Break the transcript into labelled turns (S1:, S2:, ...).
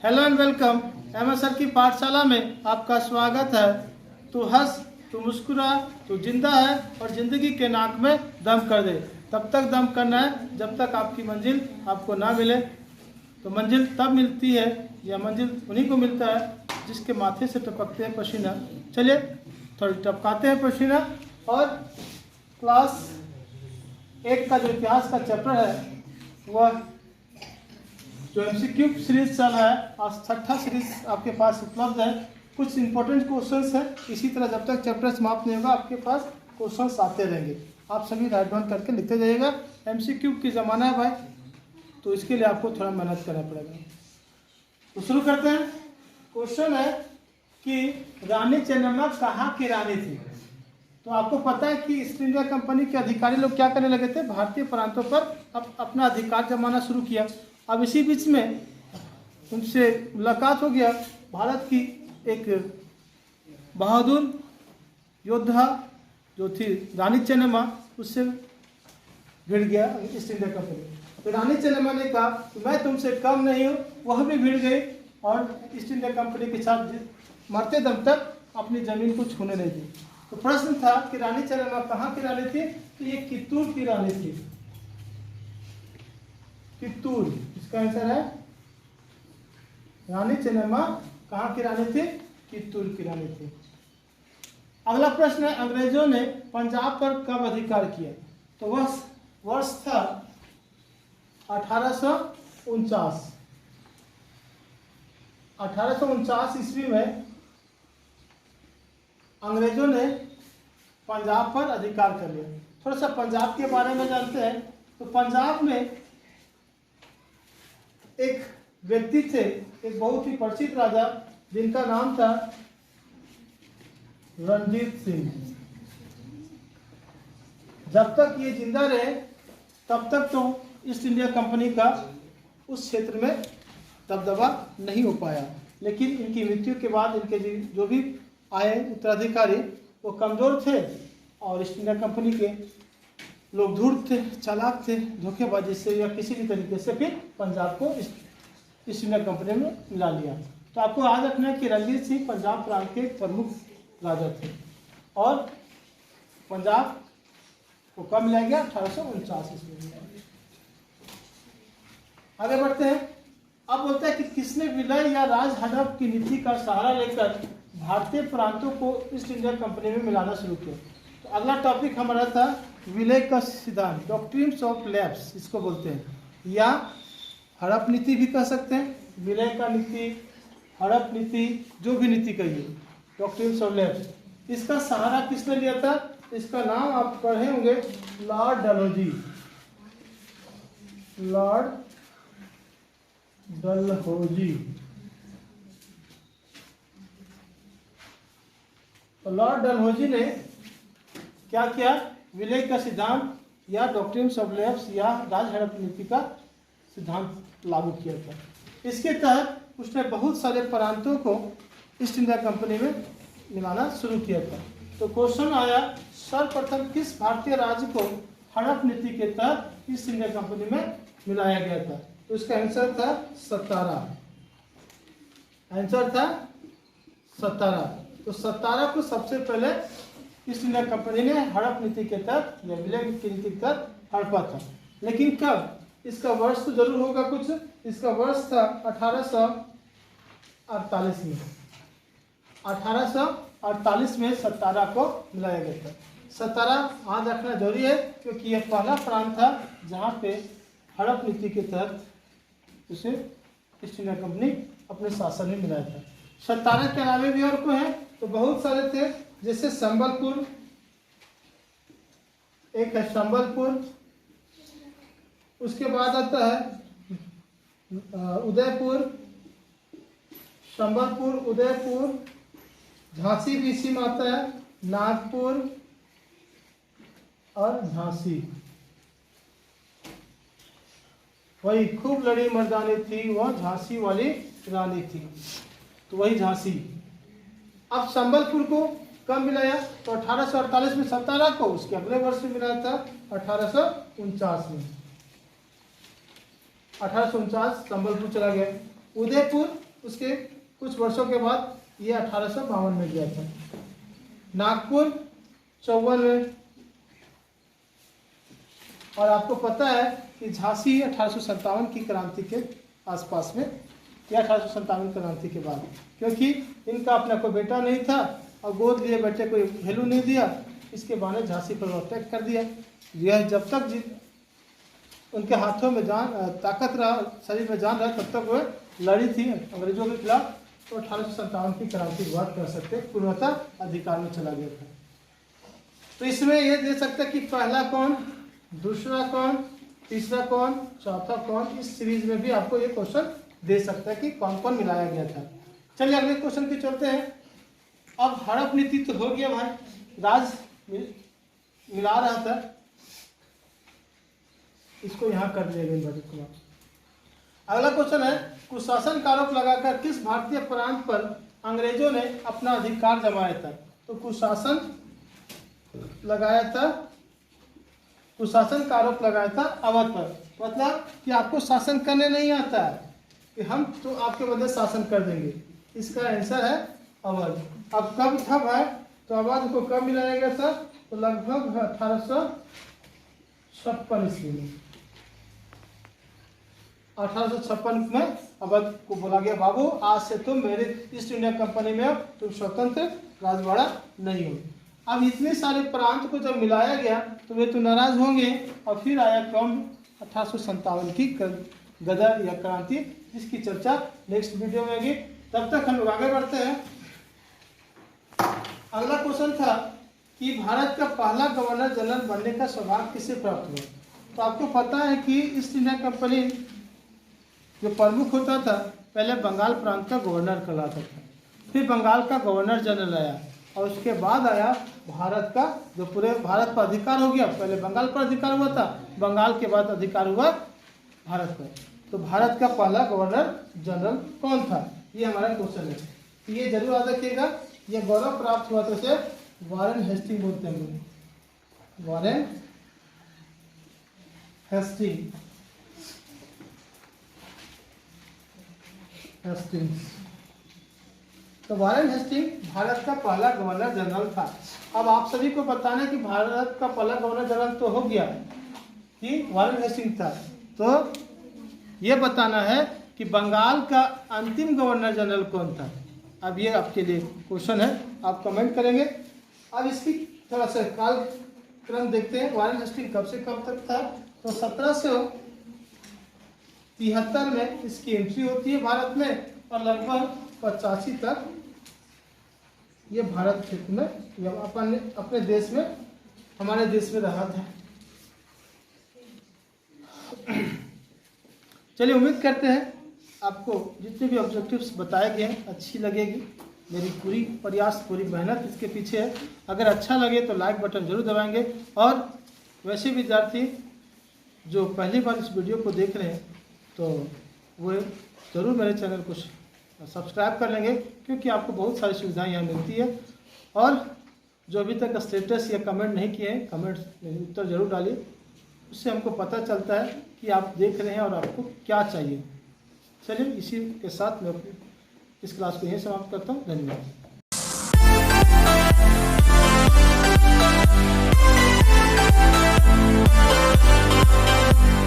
S1: Hello and welcome. MS sir की पाठशाला में आपका स्वागत है। तू हंस, तू मुस्कुरा, तू जिंदा है और ज़िंदगी के नाक में दम कर दे। तब तक दम करना है जब तक आपकी मंजिल आपको ना मिले। तो मंजिल तब मिलती है या मंजिल उन्हीं को मिलता है जिसके माथे से टपकते हैं पसीना। चलिए थोड़ी टपकाते हैं पसीना। और क्लास 8 का जो इतिहास का चैप्टर है वह जो एमसीक्यू सीरीज चल रहा है, आज छठा सीरीज आपके पास उपलब्ध है। कुछ इंपॉर्टेंट क्वेश्चंस हैं। इसी तरह जब तक चैप्टर समाप्त नहीं होगा आपके पास क्वेश्चंस आते रहेंगे। आप सभी राइट डाउन करके लिखते जाइएगा। एमसीक्यू की ज़माना है भाई, तो इसके लिए आपको थोड़ा मेहनत करना पड़ेगा। तो शुरू करते हैं। क्वेश्चन है कि रानी चेन्नम्मा कहाँ की रानी थी। तो आपको पता है कि ईस्ट इंडिया कंपनी के अधिकारी लोग क्या करने लगे थे, भारतीय प्रांतों पर अपना अधिकार जमाना शुरू किया। अब इसी बीच में उनसे मुलाकात हो गया। भारत की एक बहादुर योद्धा जो थी रानी चेन्नम्मा, उससे भिड़ गया ईस्ट इंडिया कंपनी। तो रानी चेन्नम्मा ने कहा मैं तुमसे कम नहीं हूँ, वह भी भिड़ गई और ईस्ट इंडिया कंपनी के साथ मरते दम तक अपनी ज़मीन को छूने नहीं दी। तो प्रश्न था कि रानी चेन्नम्मा कहाँ की रानी थी। तो ये कित्तूर की रानी थी। कित्तूर, इसका आंसर है रानी चेन्नम्मा कहाँ की रानी थी, कित्तूर की रानी थी। अगला प्रश्न है अंग्रेजों ने पंजाब पर कब अधिकार किया। तो वह वर्ष था 1849। 1849 ईस्वी में अंग्रेजों ने पंजाब पर अधिकार कर लिया। थोड़ा सा पंजाब के बारे में जानते हैं। तो पंजाब में एक व्यक्ति थे, एक बहुत ही परिचित राजा, जिनका नाम था रणजीत सिंह। जब तक ये जिंदा रहे तब तक तो ईस्ट इंडिया कंपनी का उस क्षेत्र में दबदबा नहीं हो पाया। लेकिन इनकी मृत्यु के बाद इनके जो भी आए उत्तराधिकारी वो कमज़ोर थे और ईस्ट इंडिया कंपनी के लोग धूर्त थे, चालाक थे, धोखेबाजी से या किसी भी तरीके से फिर पंजाब को ईस्ट इंडिया कंपनी में मिला लिया। तो आपको याद रखना है कि रणजीत सिंह पंजाब प्रांत के प्रमुख राजा थे और पंजाब को कब मिलाया गया, 1849 ईस्वी में। आगे बढ़ते हैं। अब बोलते हैं कि किसने विलय या राज हड़प की नीति का सहारा लेकर भारतीय प्रांतों को ईस्ट इंडिया कंपनी में मिलाना शुरू किया। तो अगला टॉपिक हमारा था विलय का सिद्धांत, डॉक्ट्रिन्स ऑफ लैप्स इसको बोलते हैं, या हड़प नीति भी कह सकते हैं। विलय का नीति, हड़प नीति, जो भी नीति कहिए, डॉक्ट्रिन्स ऑफ लैप्स। इसका सहारा किसने लिया था। इसका नाम आप पढ़े होंगे, लॉर्ड डलहौजी। लॉर्ड डलहौजी। तो लॉर्ड डलहौजी ने क्या किया, विलय का सिद्धांत या डॉक्ट्रिन्स ऑफ लैप्स या राज हड़प नीति का सिद्धांत लागू किया था। इसके तहत उसने बहुत सारे प्रांतों को ईस्ट इंडिया कंपनी में मिलाना शुरू किया था। तो क्वेश्चन आया, सर्वप्रथम किस भारतीय राज्य को हड़प नीति के तहत ईस्ट इंडिया कंपनी में मिलाया गया था। तो इसका आंसर था सतारा। आंसर था सतारा। तो सतारा को सबसे पहले ईस्ट इंडिया कंपनी ने हड़प नीति के तहत या विलय की नीति के तहत हड़पा था। लेकिन कब, इसका वर्ष तो जरूर होगा कुछ। इसका वर्ष था 1848 में। 1848 में सतारा को मिलाया गया था। सतारा याद रखना जरूरी है क्योंकि यह पहला प्रांत था जहाँ पे हड़प नीति के तहत उसे ईस्ट इंडिया कंपनी अपने शासन में मिलाया था। सतारा के अलावे भी और कोई है तो बहुत सारे थे, जैसे संबलपुर, एक है संबलपुर, उसके बाद आता है उदयपुर, संबलपुर, उदयपुर, झांसी भी इसी में आता है, नागपुर और झांसी। वही खूब लड़ी मर्दानी थी, वह झांसी वाली रानी थी, तो वही झांसी। अब संबलपुर को कब मिलाया, तो 1848 में सतारा को उसके अगले वर्ष में मिलाया था 1849 में। 1849 संबलपुर चला गया। उदयपुर उसके कुछ वर्षों के बाद ये 1852 में गया था। नागपुर 54 में। और आपको पता है कि झांसी 1857 की क्रांति के आसपास में, या 1857 क्रांति के बाद, क्योंकि इनका अपना कोई बेटा नहीं था और गोद लिए बेटे को वैल्यू नहीं दिया, इसके बहाने झांसी पर अटैक कर दिया। यह जब तक उनके हाथों में जान ताकत रहा, शरीर में जान रहा, तब तक वह लड़ी थी अंग्रेजों के खिलाफ। तो 1857 की क्रांति के बाद कर सकते पूर्णतः अधिकार में चला गया था। तो इसमें यह दे सकते कि पहला कौन, दूसरा कौन, तीसरा कौन, चौथा कौन। इस सीरीज में भी आपको ये क्वेश्चन दे सकता है कि कौन कौन मिलाया गया था। चलिए अगले क्वेश्चन पे चलते हैं। अब हड़प नीति तो हो गया भाई, राज मिला रहा था, इसको यहाँ कर दिया गया। अगला क्वेश्चन है, कुशासन का आरोप लगाकर किस भारतीय प्रांत पर अंग्रेजों ने अपना अधिकार जमाया था। तो कुशासन लगाया था, कुशासन का आरोप लगाया था अवध पर। मतलब कि आपको शासन करने नहीं आता है, कि हम तो आपके बदले शासन कर देंगे। इसका आंसर है अवध। अब कब था भाई, तो अवध को कब मिलाया गया था, तो लगभग 1856 ईस्वी में। 1856 में अवध को बोला गया, बाबू आज से तुम मेरे ईस्ट इंडिया कंपनी में हो, तुम स्वतंत्र राजवाड़ा नहीं हो। अब इतने सारे प्रांत को जब मिलाया गया तो वे तो नाराज होंगे, और फिर आया क्रम 1857 की गदर या क्रांति, जिसकी चर्चा नेक्स्ट वीडियो में होगी। तब तक हम लोग आगे बढ़ते हैं। अगला क्वेश्चन था कि भारत का पहला गवर्नर जनरल बनने का सौभाग्य किसे प्राप्त हुआ। तो आपको पता है कि ईस्ट इंडिया कंपनी जो प्रमुख होता था, पहले बंगाल प्रांत का गवर्नर कहलाता था, फिर बंगाल का गवर्नर जनरल आया, और उसके बाद आया भारत का, जो पूरे भारत पर अधिकार हो गया। पहले बंगाल पर अधिकार हुआ था, बंगाल के बाद अधिकार हुआ भारत पर। तो भारत का पहला गवर्नर जनरल कौन था, ये हमारा क्वेश्चन है। ये जरूर याद रखिएगा। ये गौरव प्राप्त हुआ था उसे वारेन हेस्टिंग बोलते हैं, वारेन हेस्टिंग, तो वारेन हेस्टिंग भारत का पहला गवर्नर जनरल था। अब आप सभी को बताना है कि भारत का पहला गवर्नर जनरल तो हो गया कि वारेन हेस्टिंग था, तो ये बताना है कि बंगाल का अंतिम गवर्नर जनरल कौन था। अब ये आपके लिए क्वेश्चन है, आप कमेंट करेंगे। अब इसकी थोड़ा सा कालक्रम देखते हैं। वारेन हेस्टिंग कब से कब तक था, तो 1773 में इसकी एंट्री होती है भारत में, और लगभग 85 तक ये भारत क्षेत्र में या अपने देश में, हमारे देश में रहा था। चलिए उम्मीद करते हैं आपको जितने भी ऑब्जेक्टिव्स बताए गए हैं अच्छी लगेगी। मेरी पूरी प्रयास, पूरी मेहनत इसके पीछे है। अगर अच्छा लगे तो लाइक बटन जरूर दबाएंगे, और वैसे विद्यार्थी जो पहली बार इस वीडियो को देख रहे हैं तो वो ज़रूर मेरे चैनल को सब्सक्राइब कर लेंगे, क्योंकि आपको बहुत सारी सुविधाएं यहाँ मिलती है। और जो अभी तक स्टेटस या कमेंट नहीं किए हैं, कमेंट में उत्तर जरूर डालिए, उससे हमको पता चलता है कि आप देख रहे हैं और आपको क्या चाहिए। चलिए इसी के साथ मैं इस क्लास को यहीं समाप्त करता हूँ। धन्यवाद।